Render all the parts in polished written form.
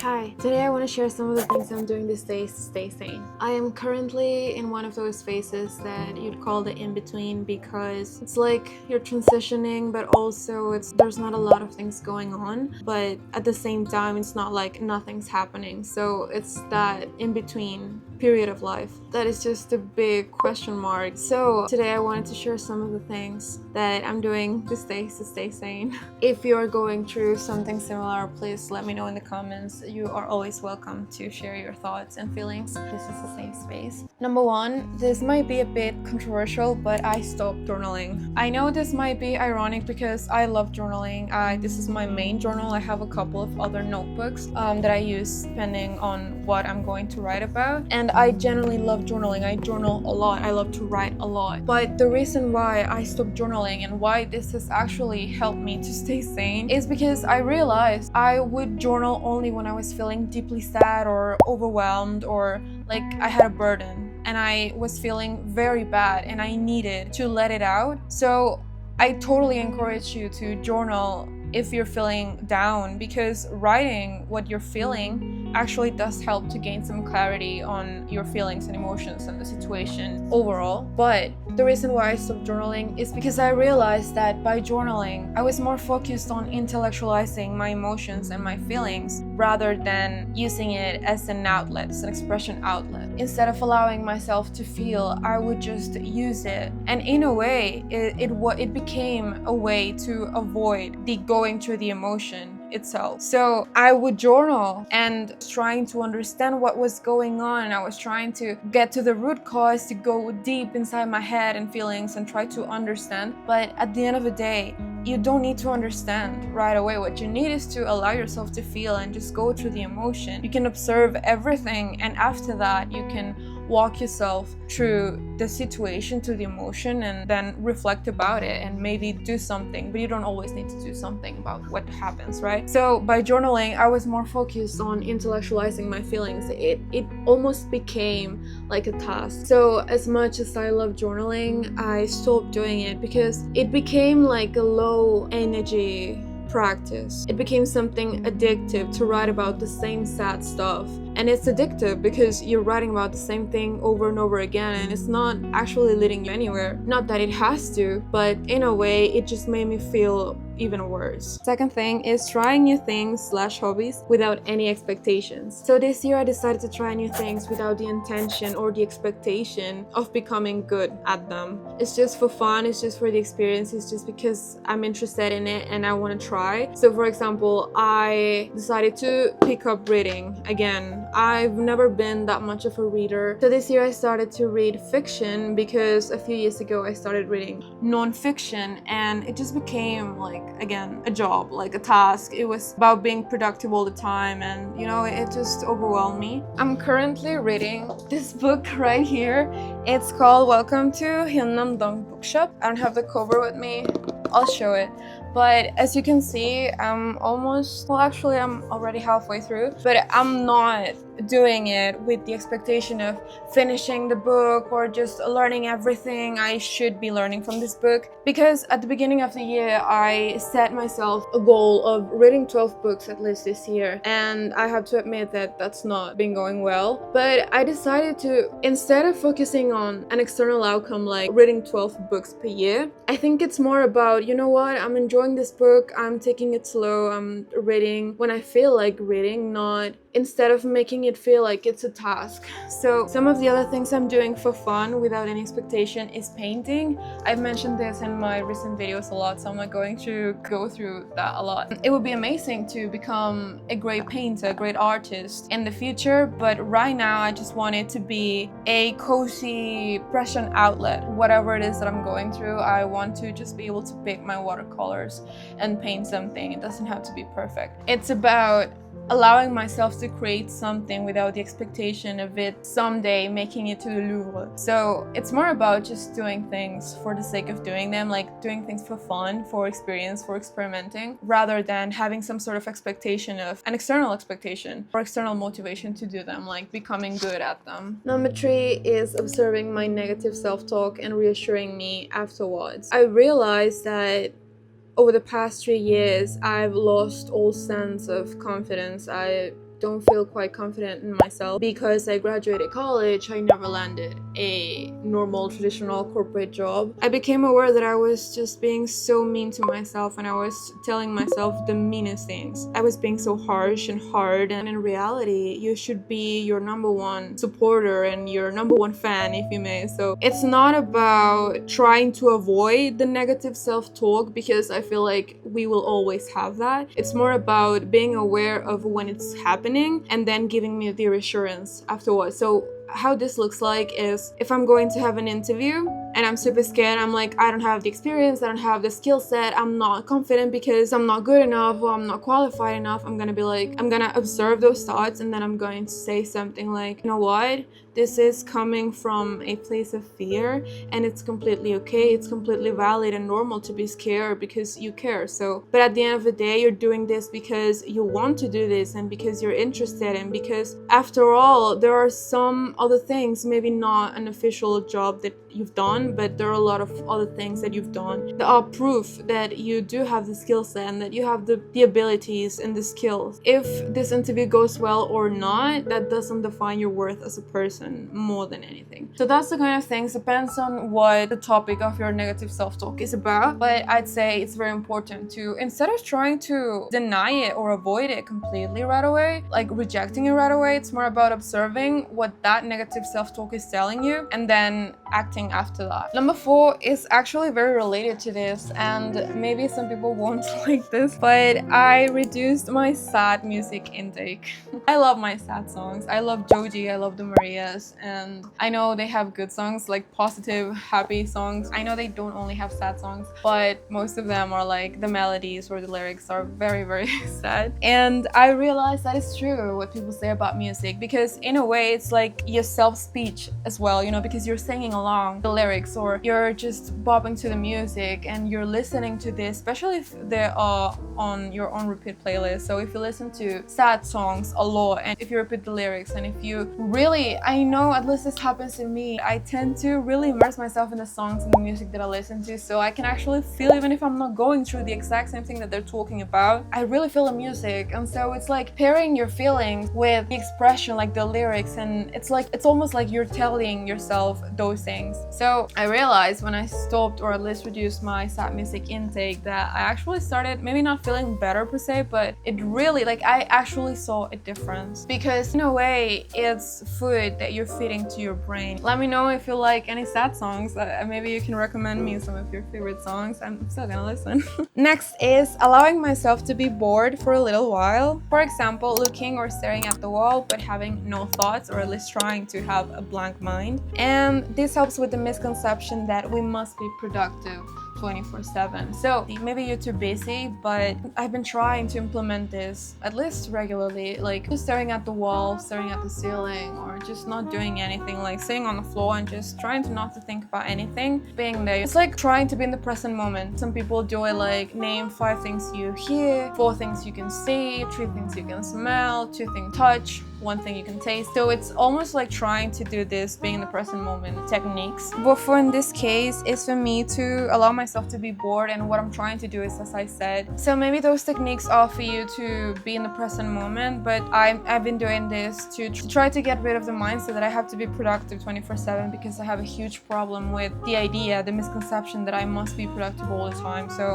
Hi, today I want to share some of the things I'm doing these days to stay sane. I am currently in one of those phases that you'd call the in-between because it's like you're transitioning, but also there's not a lot of things going on, but at the same time it's not like nothing's happening. So it's that in-between period of life that is just a big question mark. So today I wanted to share some of the things that I'm doing these days to stay sane. If you're going through something similar, please let me know in the comments. You are always welcome to share your thoughts and feelings. This is a safe space. Number one, this might be a bit controversial, but I stopped journaling. I know this might be ironic because I love journaling. This is my main journal. I have a couple of other notebooks that I use depending on what I'm going to write about. And I genuinely love journaling. I journal a lot. I love to write a lot. But the reason why I stopped journaling and why this has actually helped me to stay sane is because I realized I would journal only when I was feeling deeply sad or overwhelmed or like I had a burden and I was feeling very bad and I needed to let it out. So I totally encourage you to journal if you're feeling down, because writing what you're feeling actually does help to gain some clarity on your feelings and emotions and the situation overall. But the reason why I stopped journaling is because I realized that by journaling, I was more focused on intellectualizing my emotions and my feelings rather than using it as an outlet, as an expression outlet. Instead of allowing myself to feel, I would just use it. And in a way, it became a way to avoid the going through the emotion itself. So I would journal and trying to understand what was going on. I was trying to get to the root cause, to go deep inside my head and feelings and try to understand. But at the end of the day, you don't need to understand right away. What you need is to allow yourself to feel and just go through the emotion. You can observe everything, and after that you can walk yourself through the situation, to the emotion, and then reflect about it and maybe do something. But you don't always need to do something about what happens, right? So by journaling, I was more focused on intellectualizing my feelings. It almost became like a task. So as much as I love journaling, I stopped doing it because it became like a low energy practice. It became something addictive to write about the same sad stuff. And it's addictive because you're writing about the same thing over and over again and it's not actually leading you anywhere. Not that it has to, but in a way, it just made me feel even worse. Second thing is trying new things / hobbies without any expectations. So this year I decided to try new things without the intention or the expectation of becoming good at them. It's just for fun, it's just for the experience, it's just because I'm interested in it and I want to try. So for example, I decided to pick up reading again. I've never been that much of a reader. So this year I started to read fiction because a few years ago I started reading non-fiction and it just became like, again, a job, like a task. It was about being productive all the time and it just overwhelmed me. I'm currently reading this book right here. It's called Welcome to Hyunam Bookshop. I don't have the cover with me. I'll show it. But as you can see, I'm already halfway through, but I'm not doing it with the expectation of finishing the book or just learning everything I should be learning from this book. Because at the beginning of the year, I set myself a goal of reading 12 books at least this year. And I have to admit that that's not been going well. But I decided to, instead of focusing on an external outcome like reading 12 books per year, I think it's more about, you know what, I'm enjoying this book, I'm taking it slow, I'm reading when I feel like reading, not instead of making it feel like it's a task. So some of the other things I'm doing for fun without any expectation is painting. I've mentioned this in my recent videos a lot, so I'm not going to go through that a lot. It would be amazing to become a great painter, a great artist in the future, but right now I just want it to be a cozy expression outlet. Whatever it is that I'm going through, I want to just be able to pick my watercolors and paint something. It doesn't have to be perfect. It's about allowing myself to create something without the expectation of it someday making it to the Louvre. So it's more about just doing things for the sake of doing them, like doing things for fun, for experience, for experimenting, rather than having some sort of expectation of an external expectation or external motivation to do them, like becoming good at them. Number 3 is observing my negative self-talk and reassuring me afterwards. I realized that over the past 3 years, I've lost all sense of confidence. I don't feel quite confident in myself. Because I graduated college, I never landed a normal traditional corporate job. I became aware that I was just being so mean to myself, and I was telling myself the meanest things. I was being so harsh and hard, and in reality, you should be your number one supporter and your number one fan, if you may. So it's not about trying to avoid the negative self-talk, because I feel like we will always have that. It's more about being aware of when it's happening and then giving me the reassurance afterwards. So how this looks like is, if I'm going to have an interview and I'm super scared, I'm like, I don't have the experience, I don't have the skill set, I'm not confident because I'm not good enough or I'm not qualified enough, I'm gonna observe those thoughts, and then I'm going to say something like, you know what, this is coming from a place of fear, and it's completely okay, it's completely valid and normal to be scared because you care. So, but at the end of the day, you're doing this because you want to do this and because you're interested, and because after all, there are some other things, maybe not an official job that you've done, but there are a lot of other things that you've done that are proof that you do have the skill set and that you have the abilities and the skills. If this interview goes well or not, that doesn't define your worth as a person more than anything. So that's the kind of things, depends on what the topic of your negative self-talk is about, but I'd say it's very important to, instead of trying to deny it or avoid it completely right away, like rejecting it right away, it's more about observing what that negative self-talk is telling you and then acting after that. Number 4 is actually very related to this, and maybe some people won't like this, but I reduced my sad music intake. I love my sad songs. I love Joji, I love the Marias, and I know they have good songs, like positive, happy songs. I know they don't only have sad songs, but most of them are like the melodies or the lyrics are very, very sad. And I realized that it's true what people say about music, because in a way it's like your self-speech as well, you know, because you're singing along the lyrics or you're just bopping to the music and you're listening to this, especially if they are on your own repeat playlist. So if you listen to sad songs a lot and if you repeat the lyrics, and if you really, I know at least this happens to me, I tend to really immerse myself in the songs and the music that I listen to, so I can actually feel, even if I'm not going through the exact same thing that they're talking about, I really feel the music. And so it's like pairing your feelings with the expression, like the lyrics, and it's like, it's almost like you're telling yourself those things. So I realized when I stopped, or at least reduced my sad music intake, that I actually started maybe not feeling better per se, but it really, like, I actually saw a difference, because in a way it's food that you're feeding to your brain. Let me know if you like any sad songs. Maybe you can recommend me some of your favorite songs. I'm still gonna listen. Next is allowing myself to be bored for a little while. For example, looking or staring at the wall but having no thoughts, or at least trying to have a blank mind. And this helps with the misconception that we must be productive 24/7. So maybe you're too busy, but I've been trying to implement this at least regularly, like just staring at the wall, staring at the ceiling, or just not doing anything, like sitting on the floor and just trying to not to think about anything, being there. It's like trying to be in the present moment. Some people do it like name 5 things you hear, 4 things you can see, 3 things you can smell, 2 things touch, 1 thing you can taste. So it's almost like trying to do this being in the present moment techniques. But for in this case is for me to allow myself to be bored, and what I'm trying to do is, as I said, so maybe those techniques are for you to be in the present moment, but I've been doing this to try to get rid of the mindset that I have to be productive 24/7, because I have a huge problem with the idea, the misconception that I must be productive all the time. So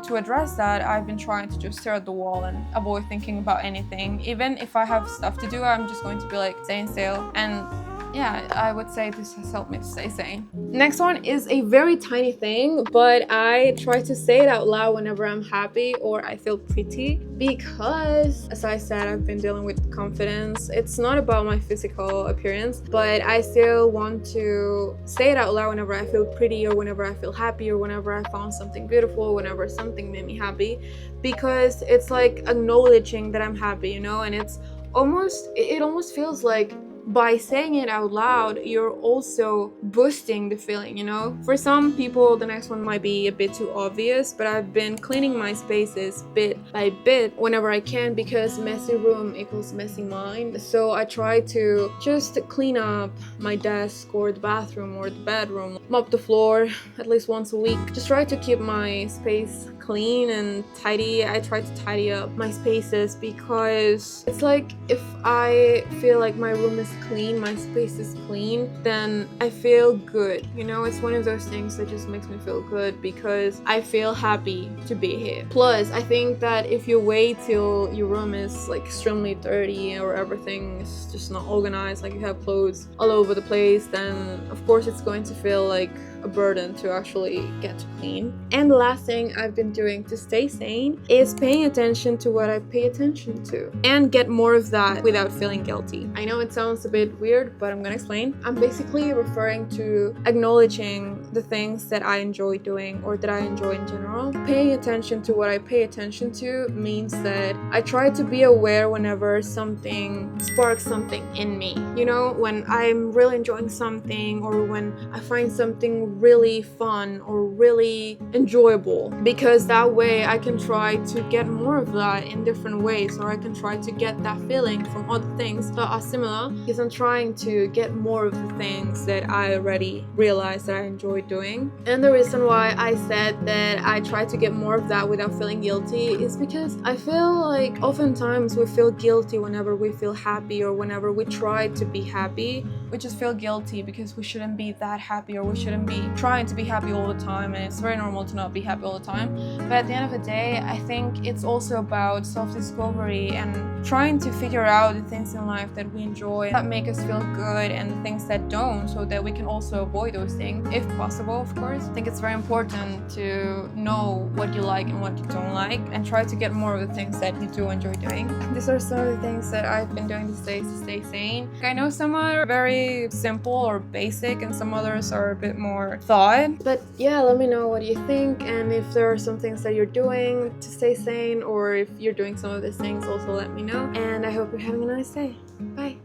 to address that, I've been trying to just stare at the wall and avoid thinking about anything. Even if I have stuff to do, I'm just going to be like staying still, and yeah, I would say this has helped me to stay sane. Next one is a very tiny thing, but I try to say it out loud whenever I'm happy or I feel pretty, because as I said, I've been dealing with confidence. It's not about my physical appearance, but I still want to say it out loud whenever I feel pretty, or whenever I feel happy, or whenever I found something beautiful, whenever something made me happy, because it's like acknowledging that I'm happy, you know. And it almost feels like by saying it out loud, you're also boosting the feeling, you know? For some people, the next one might be a bit too obvious, but I've been cleaning my spaces bit by bit whenever I can, because messy room equals messy mind. So I try to just clean up my desk or the bathroom or the bedroom, mop the floor at least once a week. Just try to keep my space clean and tidy. I try to tidy up my spaces because it's like if I feel like my room is clean, my space is clean, then I feel good. You know, it's one of those things that just makes me feel good because I feel happy to be here. Plus, I think that if you wait till your room is like extremely dirty or everything is just not organized, like you have clothes all over the place, then of course it's going to feel like a burden to actually get to clean. And the last thing I've been doing to stay sane is paying attention to what I pay attention to and get more of that without feeling guilty. I know it sounds a bit weird, but I'm gonna explain. I'm basically referring to acknowledging the things that I enjoy doing or that I enjoy in general. Paying attention to what I pay attention to means that I try to be aware whenever something sparks something in me. You know, when I'm really enjoying something or when I find something really fun or really enjoyable, because that way I can try to get more of that in different ways, or I can try to get that feeling from other things that are similar, because I'm trying to get more of the things that I already realized that I enjoy doing. And the reason why I said that I try to get more of that without feeling guilty is because I feel like oftentimes we feel guilty whenever we feel happy or whenever we try to be happy. We just feel guilty because we shouldn't be that happy or we shouldn't be trying to be happy all the time, and it's very normal to not be happy all the time. But at the end of the day, I think it's also about self-discovery and trying to figure out the things in life that we enjoy that make us feel good and the things that don't, so that we can also avoid those things if possible, of course. I think it's very important to know what you like and what you don't like and try to get more of the things that you do enjoy doing. These are some of the things that I've been doing these days to stay sane. I know some are very simple or basic and some others are a bit more thought. But yeah, let me know what you think, and if there are some things that you're doing to stay sane, or if you're doing some of these things, also let me know. And I hope you're having a nice day. Bye.